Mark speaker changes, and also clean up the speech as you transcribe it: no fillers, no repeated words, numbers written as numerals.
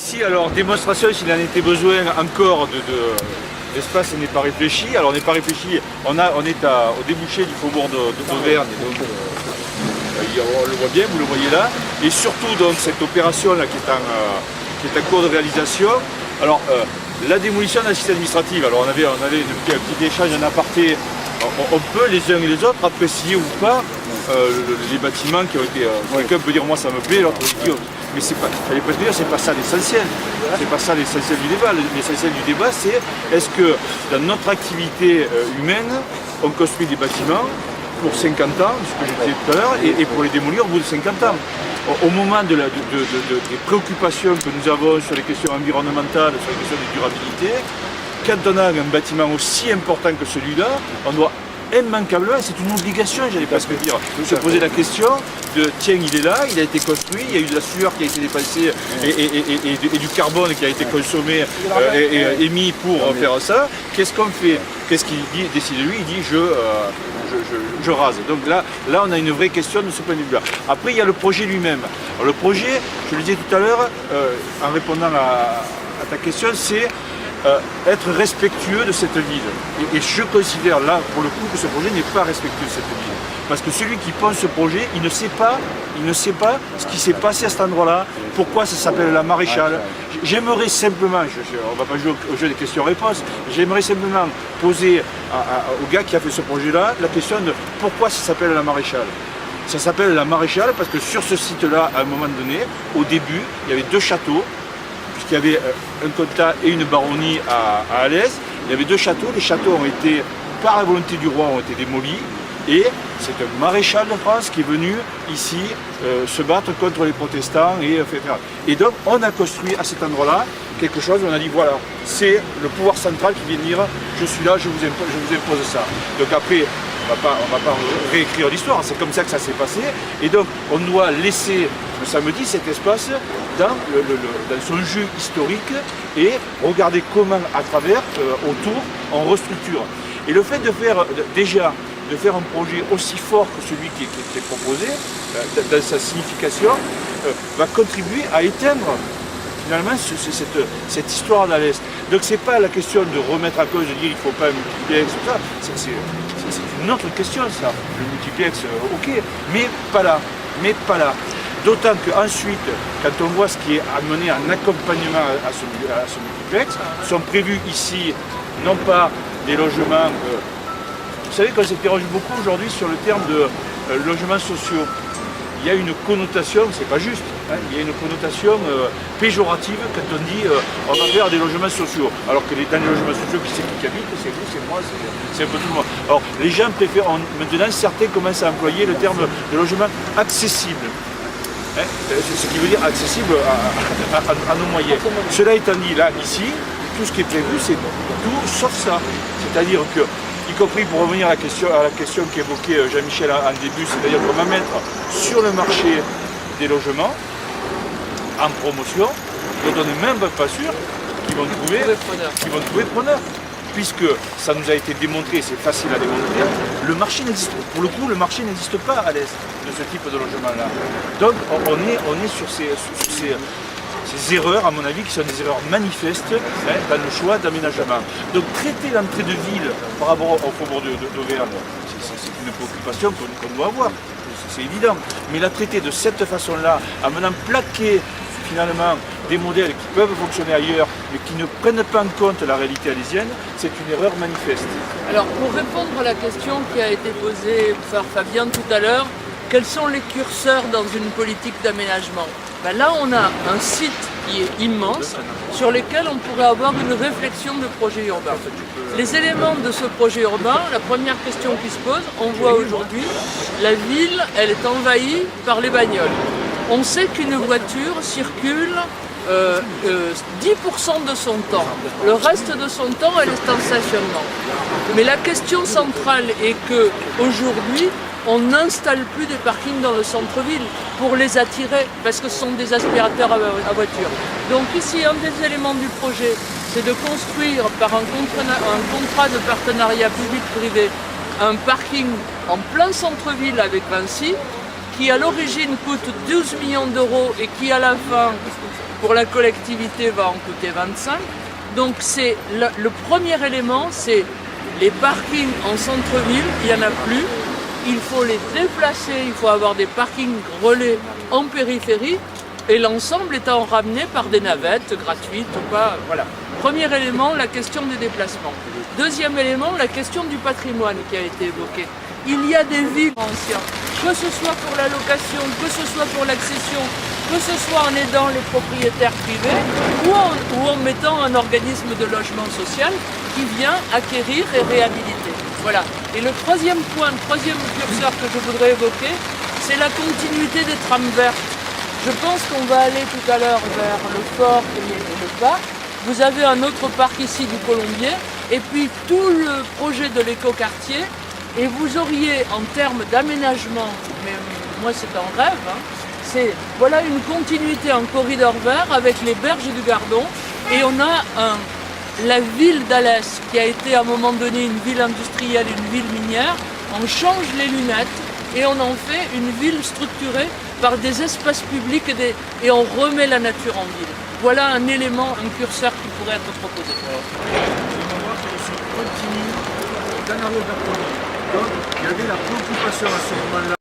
Speaker 1: Ici, alors, démonstration, s'il en était besoin encore d'espace n'est pas réfléchi. Alors, on n'est pas réfléchi, on est au débouché du faubourg d'Auvergne. Donc, on le voit bien, vous le voyez là. Et surtout, donc, cette opération-là qui est en cours de réalisation. Alors, la démolition d'un système administratif. Alors, on avait depuis un petit échange en aparté. On peut les uns et les autres apprécier ou pas les bâtiments qui ont été. Quelqu'un peut dire moi ça me plaît, l'autre dit mais c'est pas. C'est pas ça l'essentiel. C'est pas ça l'essentiel du débat. L'essentiel du débat c'est est-ce que dans notre activité humaine, on construit des bâtiments pour 50 ans, ce que je disais tout à l'heure, et pour les démolir au bout de 50 ans. Au moment des préoccupations que nous avons sur les questions environnementales, sur les questions de durabilité, quand on a un bâtiment aussi important que celui-là, on doit immanquablement, c'est une obligation, j'allais presque dire, se poser la question de tiens, il est là, il a été construit, il y a eu de la sueur qui a été dépensée et du carbone qui a été consommé et émis pour faire ça. Qu'est-ce qu'on fait? Qu'est-ce qu'il décide lui? Il dit je rase. Donc là, on a une vraie question de ce point de vue-là. Après, il y a le projet lui-même. Alors, le projet, je le disais tout à l'heure, en répondant à ta question, c'est être respectueux de cette ville. Et je considère là, pour le coup, que ce projet n'est pas respectueux de cette ville. Parce que celui qui pense ce projet, il ne sait pas ce qui s'est passé à cet endroit-là, pourquoi ça s'appelle la Maréchale. J'aimerais simplement, on ne va pas jouer au jeu des questions-réponses, j'aimerais simplement poser au gars qui a fait ce projet-là la question de pourquoi ça s'appelle la Maréchale. Ça s'appelle la Maréchale parce que sur ce site-là, à un moment donné, au début, il y avait deux châteaux, puisqu'il y avait un comtat et une baronnie à Alès. Il y avait deux châteaux, les châteaux ont été, par la volonté du roi, ont été démolis. Et c'est un maréchal de France qui est venu ici se battre contre les protestants. Et donc on a construit à cet endroit-là quelque chose, on a dit voilà, c'est le pouvoir central qui vient dire je suis là, je vous impose ça. Donc après, on va pas réécrire l'histoire, c'est comme ça que ça s'est passé. Et donc on doit laisser le samedi cet espace dans son jeu historique et regarder comment à travers, autour, on restructure. Et le fait de faire de faire un projet aussi fort que celui qui est proposé, dans sa signification, va contribuer à éteindre finalement cette histoire d'Alès. Donc c'est pas la question de remettre en cause, de dire il ne faut pas un multiplex, tout ça, c'est une autre question ça. Le multiplex, ok, mais pas là. D'autant qu'ensuite, quand on voit ce qui est amené en accompagnement à ce multiplex, sont prévus ici non pas des logements. Vous savez qu'on s'interroge beaucoup aujourd'hui sur le terme de logements sociaux. Il y a une connotation, c'est pas juste, hein, il y a une connotation péjorative quand on dit on va faire des logements sociaux. Alors que dans les logements sociaux, qui c'est qui habite? C'est vous, c'est moi, c'est un peu tout le monde. Alors les gens préfèrent, maintenant certains commencent à employer le terme de logement accessible. Hein, ce qui veut dire accessible à nos moyens. Cela étant dit, là, ici, tout ce qui est prévu, c'est tout sauf ça. C'est-à-dire que y compris pour revenir à la question qu'évoquait Jean-Michel en début, c'est-à-dire qu'on va mettre sur le marché des logements en promotion, dont on n'est même pas sûr qu'ils vont trouver preneur. Puisque ça nous a été démontré, c'est facile à démontrer, le marché n'existe pas à l'Est de ce type de logement-là. Donc on est sur ces erreurs, à mon avis, qui sont des erreurs manifestes dans le choix d'aménagement. Donc traiter l'entrée de ville par rapport au faubourg d'Auvergne, c'est une préoccupation qu'on doit avoir, c'est évident. Mais la traiter de cette façon-là, en menant plaquer finalement des modèles qui peuvent fonctionner ailleurs, mais qui ne prennent pas en compte la réalité alésienne, c'est une erreur manifeste.
Speaker 2: Alors pour répondre à la question qui a été posée par Fabien tout à l'heure, quels sont les curseurs dans une politique d'aménagement? Là, on a un site qui est immense, sur lequel on pourrait avoir une réflexion de projet urbain. Les éléments de ce projet urbain, la première question qui se pose, on voit aujourd'hui, la ville, elle est envahie par les bagnoles. On sait qu'une voiture circule 10% de son temps. Le reste de son temps, elle est en stationnement. Mais la question centrale est qu'aujourd'hui, on n'installe plus des parkings dans le centre-ville pour les attirer, parce que ce sont des aspirateurs à voiture. Donc ici, un des éléments du projet, c'est de construire par un contrat de partenariat public-privé un parking en plein centre-ville avec Vinci, qui à l'origine coûte 12 millions d'euros et qui à la fin pour la collectivité va en coûter 25. Donc c'est le premier élément, c'est les parkings en centre-ville, il n'y en a plus. Il faut les déplacer, il faut avoir des parkings relais en périphérie et l'ensemble étant ramené par des navettes gratuites ou pas. Voilà. Premier élément, la question des déplacements. Deuxième élément, la question du patrimoine qui a été évoquée. Il y a des villes anciennes, que ce soit pour la location, que ce soit pour l'accession, que ce soit en aidant les propriétaires privés ou en mettant un organisme de logement social qui vient acquérir et réhabiliter. Voilà. Et le troisième point, le troisième curseur que je voudrais évoquer, c'est la continuité des trames vertes. Je pense qu'on va aller tout à l'heure vers le fort et le parc. Vous avez un autre parc ici du Colombier, et puis tout le projet de l'écoquartier, et vous auriez en termes d'aménagement, mais moi c'est un rêve, hein, c'est voilà une continuité en corridor vert avec les berges du Gardon, et on a la ville d'Alès qui a été à un moment donné une ville industrielle, une ville minière, on change les lunettes et on en fait une ville structurée par des espaces publics et on remet la nature en ville. Voilà un élément, un curseur qui pourrait être proposé.
Speaker 3: Continue dans la rue Bertoni. Donc il y avait la préoccupation à ce moment-là